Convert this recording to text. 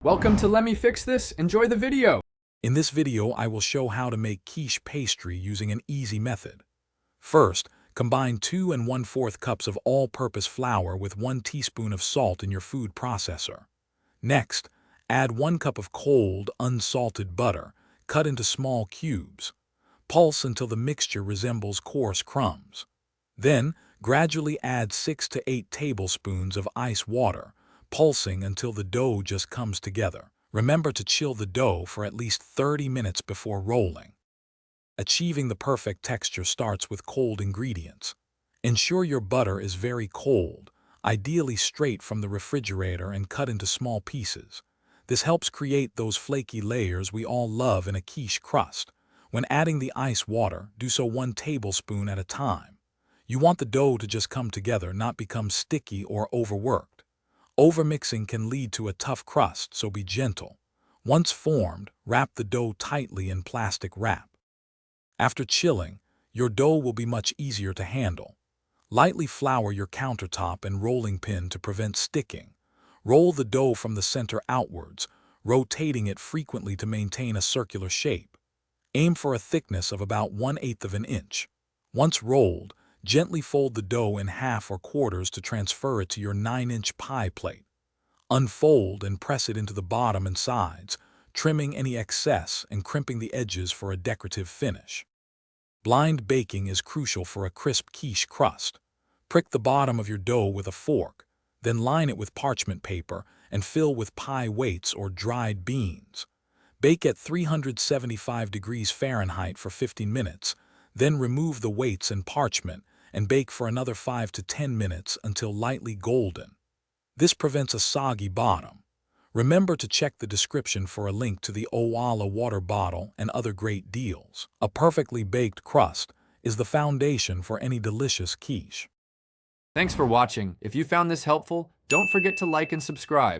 Welcome to Let Me Fix This. Enjoy the video. In this video, I will show how to make quiche pastry using an easy method. First, combine 2 1/4 cups of all-purpose flour with 1 teaspoon of salt in your food processor. Next, add 1 cup of cold, unsalted butter, cut into small cubes. Pulse until the mixture resembles coarse crumbs. Then, gradually add 6 to 8 tablespoons of ice water, pulsing until the dough just comes together. Remember to chill the dough for at least 30 minutes before rolling. Achieving the perfect texture starts with cold ingredients. Ensure your butter is very cold, ideally straight from the refrigerator and cut into small pieces. This helps create those flaky layers we all love in a quiche crust. When adding the ice water, do so 1 tablespoon at a time. You want the dough to just come together, not become sticky or overworked. Overmixing can lead to a tough crust, so be gentle. Once formed, wrap the dough tightly in plastic wrap. After chilling, your dough will be much easier to handle. Lightly flour your countertop and rolling pin to prevent sticking. Roll the dough from the center outwards, rotating it frequently to maintain a circular shape. Aim for a thickness of about 1/8 of an inch. Once rolled, gently fold the dough in half or quarters to transfer it to your 9-inch pie plate. Unfold and press it into the bottom and sides, trimming any excess and crimping the edges for a decorative finish. Blind baking is crucial for a crisp quiche crust. Prick the bottom of your dough with a fork, then line it with parchment paper and fill with pie weights or dried beans. Bake at 375 degrees Fahrenheit for 15 minutes, then remove the weights and parchment and bake for another 5 to 10 minutes until lightly golden. This prevents a soggy bottom. Remember to check the description for a link to the Owala water bottle and other great deals. A perfectly baked crust is the foundation for any delicious quiche. Thanks for watching. If you found this helpful, don't forget to like and subscribe.